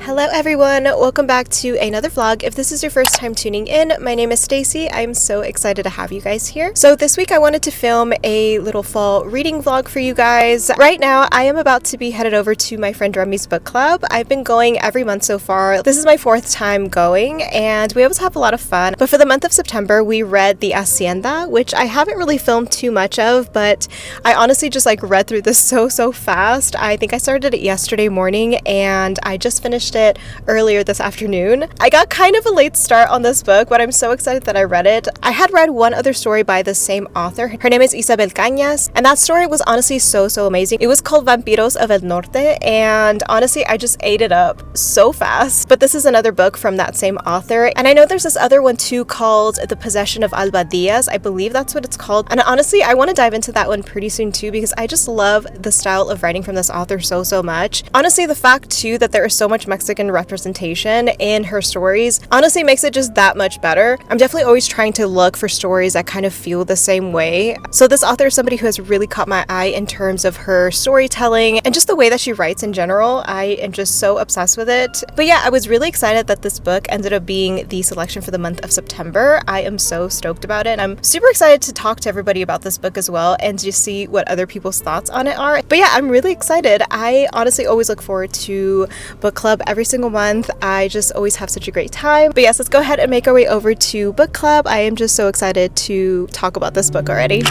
Hello everyone, welcome back to another vlog. If this is your first time tuning in, my name is Stacy. I'm so excited to have you guys here. So this week I wanted to film a little fall reading vlog for you guys. Right now I am about to be headed over to my friend Remy's book club. I've been going every month so far. This is my 4th time going and we always have a lot of fun. But for the month of September we read The Hacienda, which I haven't really filmed too much of, but I honestly just read through this so fast. I think I started it yesterday morning and I just finished it earlier this afternoon. I got kind of a late start on this book, but I'm so excited that I read it. I had read one other story by the same author. Her name is Isabel Cañas, and that story was honestly so amazing. It was called Vampiros of el Norte, and honestly I just ate it up so fast. But this is another book from that same author, and I know there's this other one too called The Possession of Alba Diaz. I believe that's what it's called, and honestly I want to dive into that one pretty soon too, because I just love the style of writing from this author so much. Honestly, the fact too that there is so much Mexican representation in her stories honestly makes it just that much better. I'm definitely always trying to look for stories that kind of feel the same way. So this author is somebody who has really caught my eye in terms of her storytelling and just the way that she writes in general. I am just so obsessed with it. But yeah, I was really excited that this book ended up being the selection for the month of September. I am so stoked about it, and I'm super excited to talk to everybody about this book as well and just see what other people's thoughts on it are. But yeah, I'm really excited. I honestly always look forward to book club every single month. I just always have such a great time. But yes, let's go ahead and make our way over to book club. I am just so excited to talk about this book already.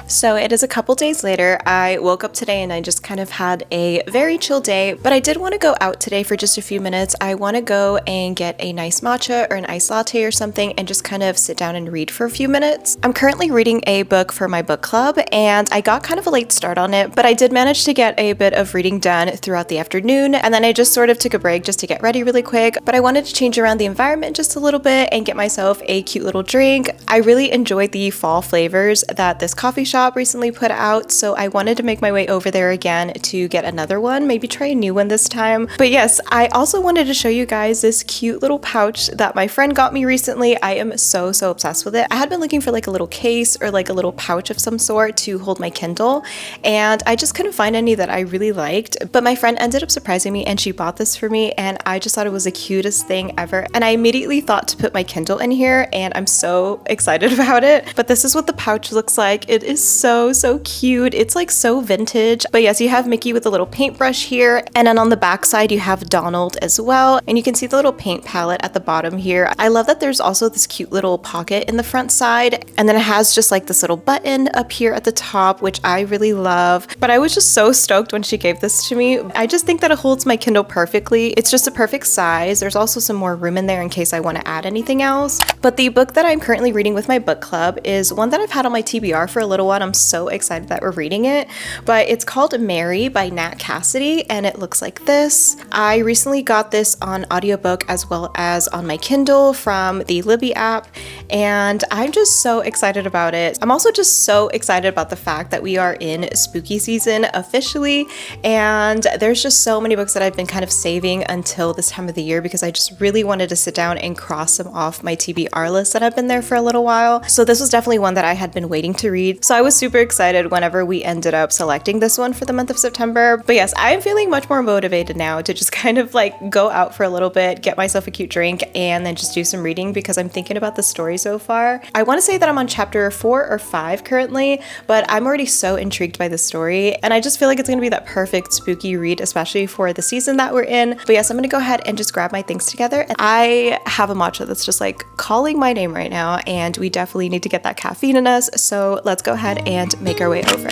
So it is a couple days later. I woke up today and I just kind of had a very chill day, but I did want to go out today for just a few minutes. I want to go and get a nice matcha or an iced latte or something and just kind of sit down and read for a few minutes. I'm currently reading a book for my book club and I got kind of a late start on it, but I did manage to get a bit of reading done throughout the afternoon, and then I just sort of took a break just to get ready really quick. But I wanted to change around the environment just a little bit and get myself a cute little drink. I really enjoyed the fall flavors that this coffee shop recently put out, so I wanted to make my way over there again to get another one, maybe try a new one this time. But yes, I also wanted to show you guys this cute little pouch that my friend got me recently. I am so obsessed with it. I had been looking for a little case or a little pouch of some sort to hold my Kindle, and I just couldn't find any that I really liked, but my friend ended up surprising me and she bought this for me, and I just thought it was the cutest thing ever, and I immediately thought to put my Kindle in here, and I'm so excited about it. But this is what the pouch looks like. It is so cute. It's so vintage. But yes, you have Mickey with a little paintbrush here, and then on the back side you have Donald as well, and you can see the little paint palette at the bottom here. I love that there's also this cute little pocket in the front side, and then it has just this little button up here at the top, which I really love. But I was just so stoked when she gave this to me. I just think that it holds my Kindle perfectly. It's just a perfect size. There's also some more room in there in case I want to add anything else. But the book that I'm currently reading with my book club is one that I've had on my TBR for a little while. I'm so excited that we're reading it, but it's called Mary by Nat Cassidy, and it looks like this. I recently got this on audiobook as well as on my Kindle from the Libby app, and I'm just so excited about it. I'm also just so excited about the fact that we are in spooky season officially, and there's just so many books that I've been kind of saving until this time of the year because I just really wanted to sit down and cross them off my TBR list that I've been there for a little while. So this was definitely one that I had been waiting to read. So I was super excited whenever we ended up selecting this one for the month of September. But yes, I'm feeling much more motivated now to just kind of go out for a little bit, get myself a cute drink, and then just do some reading because I'm thinking about the story so far. I want to say that I'm on chapter 4 or 5 currently, but I'm already so intrigued by the story, and I just feel like it's going to be that perfect spooky read, especially for the season that we're in. But yes, I'm going to go ahead and just grab my things together. And I have a matcha that's just calling my name right now, and we definitely need to get that caffeine in us, so let's go ahead and make our way over.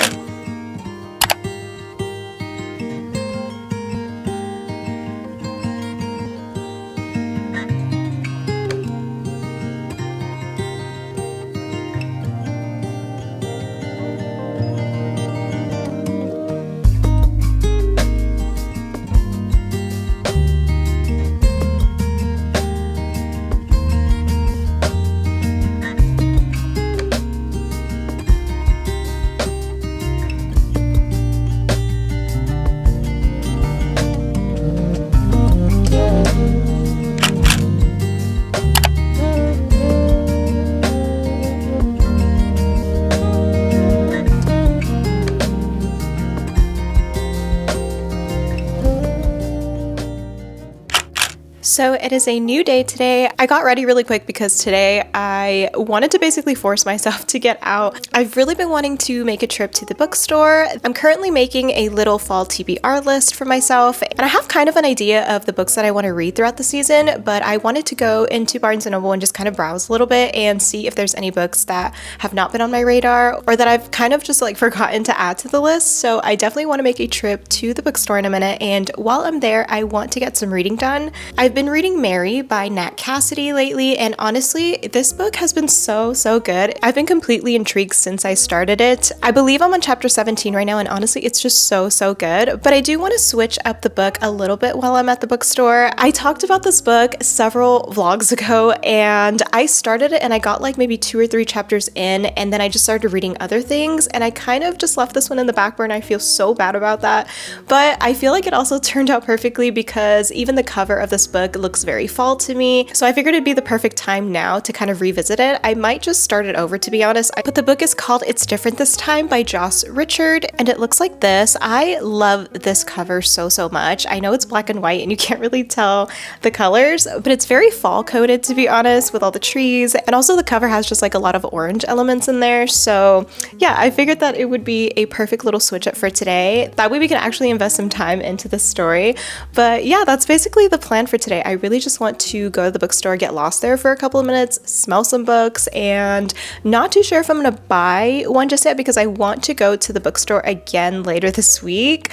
So it is a new day today. I got ready really quick because today I wanted to basically force myself to get out. I've really been wanting to make a trip to the bookstore. I'm currently making a little fall TBR list for myself, and I have kind of an idea of the books that I want to read throughout the season, but I wanted to go into Barnes & Noble and just kind of browse a little bit and see if there's any books that have not been on my radar or that I've kind of just like forgotten to add to the list. So I definitely want to make a trip to the bookstore in a minute, and while I'm there, I want to get some reading done. I've been reading Mary by Nat Cassidy lately, and honestly, this book has been so good. I've been completely intrigued since I started it. I believe I'm on chapter 17 right now, and honestly, it's just so good. But I do want to switch up the book a little bit while I'm at the bookstore. I talked about this book several vlogs ago, and I started it and I got like maybe 2 or 3 chapters in, and then I just started reading other things, and I kind of just left this one in the back burner. I feel so bad about that, but I feel like it also turned out perfectly because even the cover of this book looks very fall to me. So I figured it'd be the perfect time now to kind of revisit it. I might just start it over, to be honest. But the book is called It's Different This Time by Joss Richard, and it looks like this. I love this cover so much. I know it's black and white and you can't really tell the colors, but it's very fall coded, to be honest, with all the trees, and also the cover has just like a lot of orange elements in there. So yeah, I figured that it would be a perfect little switch up for today. That way we can actually invest some time into the story. But yeah, that's basically the plan for today. I really just want to go to the bookstore, get lost there for a couple of minutes, smell some books, and not too sure if I'm gonna buy one just yet because I want to go to the bookstore again later this week.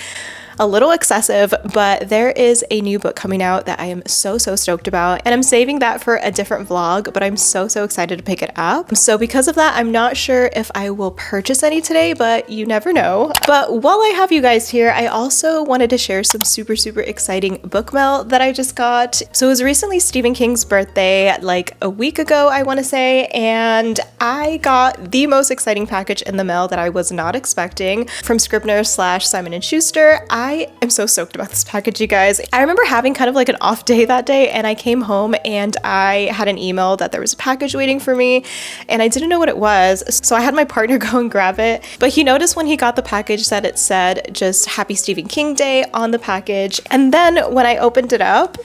A little excessive, but there is a new book coming out that I am so stoked about, and I'm saving that for a different vlog, but I'm so excited to pick it up. So because of that, I'm not sure if I will purchase any today, but you never know. But while I have you guys here, I also wanted to share some super exciting book mail that I just got. So it was recently Stephen King's birthday, like a week ago, I want to say, and I got the most exciting package in the mail that I was not expecting from Scribner/Simon & Schuster. I am so stoked about this package, you guys. I remember having kind of like an off day that day, and I came home and I had an email that there was a package waiting for me, and I didn't know what it was, so I had my partner go and grab it. But he noticed when he got the package that it said just Happy Stephen King Day on the package, and then when I opened it up,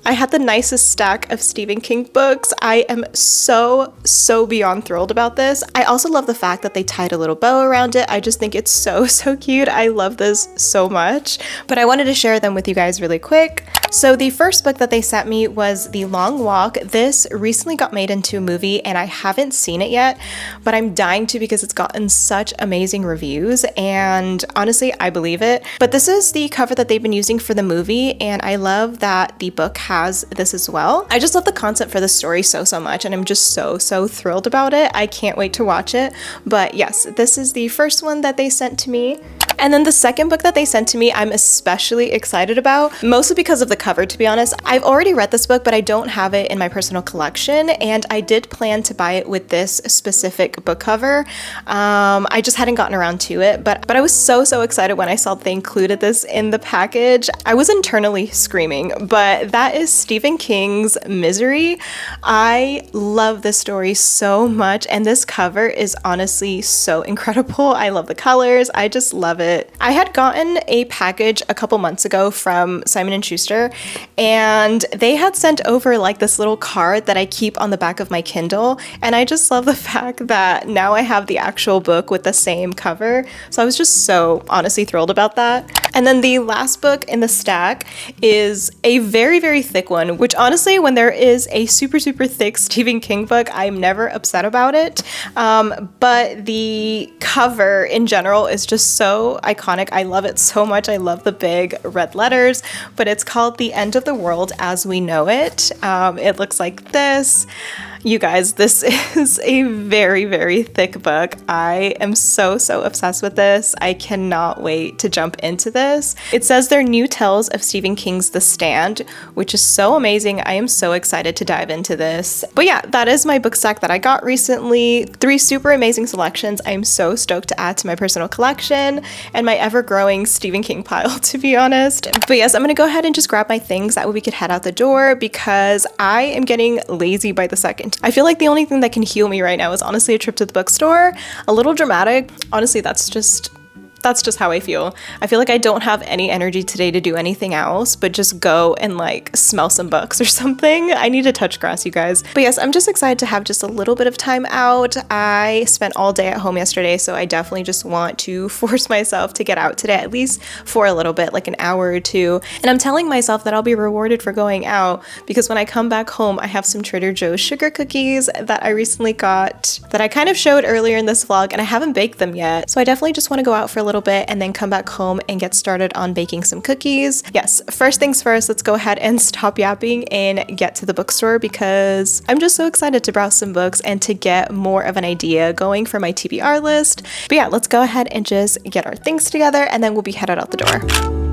I had the nicest stack of Stephen King books. I am so beyond thrilled about this. I also love the fact that they tied a little bow around it. I just think it's so cute. I love this so much, but I wanted to share them with you guys really quick. So the first book that they sent me was The Long Walk. This recently got made into a movie and I haven't seen it yet, but I'm dying to because it's gotten such amazing reviews, and honestly, I believe it. But this is the cover that they've been using for the movie, and I love that the book has this as well. I just love the concept for the story so much, and I'm just so thrilled about it. I can't wait to watch it. But yes, this is the first one that they sent to me. And then the second book that they sent to me, I'm especially excited about, mostly because of the cover, to be honest. I've already read this book, but I don't have it in my personal collection, and I did plan to buy it with this specific book cover. I just hadn't gotten around to it, but I was so excited when I saw that they included this in the package. I was internally screaming, but that is Stephen King's Misery. I love this story so much, and this cover is honestly so incredible. I love the colors. I just love it. I had gotten a package a couple months ago from Simon & Schuster, and they had sent over like this little card that I keep on the back of my Kindle, and I just love the fact that now I have the actual book with the same cover. So I was just so honestly thrilled about that. And then the last book in the stack is a very thick one, which honestly, when there is a super thick Stephen King book, I'm never upset about it. But the cover in general is just so iconic. I love it so much. I love the big red letters, but it's called The End of the World as We Know It. It looks like this. You guys, this is a very thick book. I am so obsessed with this. I cannot wait to jump into this. It says they're new tales of Stephen King's The Stand, which is so amazing. I am so excited to dive into this. But yeah, that is my book stack that I got recently. 3 super amazing selections. I am so stoked to add to my personal collection and my ever-growing Stephen King pile, to be honest. But yes, I'm gonna go ahead and just grab my things. That way we could head out the door because I am getting lazy by the second. I feel like the only thing that can heal me right now is honestly a trip to the bookstore. A little dramatic. Honestly, that's that's just how I feel. I feel like I don't have any energy today to do anything else but just go and like smell some books or something. I need to touch grass, you guys. But yes, I'm just excited to have just a little bit of time out. I spent all day at home yesterday, so I definitely just want to force myself to get out today, at least for a little bit, like an hour or two. And I'm telling myself that I'll be rewarded for going out because when I come back home, I have some Trader Joe's sugar cookies that I recently got that I kind of showed earlier in this vlog, and I haven't baked them yet. So I definitely just want to go out for a little bit and then come back home and get started on baking some cookies. Yes, first things first, let's go ahead and stop yapping and get to the bookstore because I'm just so excited to browse some books and to get more of an idea going for my TBR list. But yeah, let's go ahead and just get our things together and then we'll be headed out the door.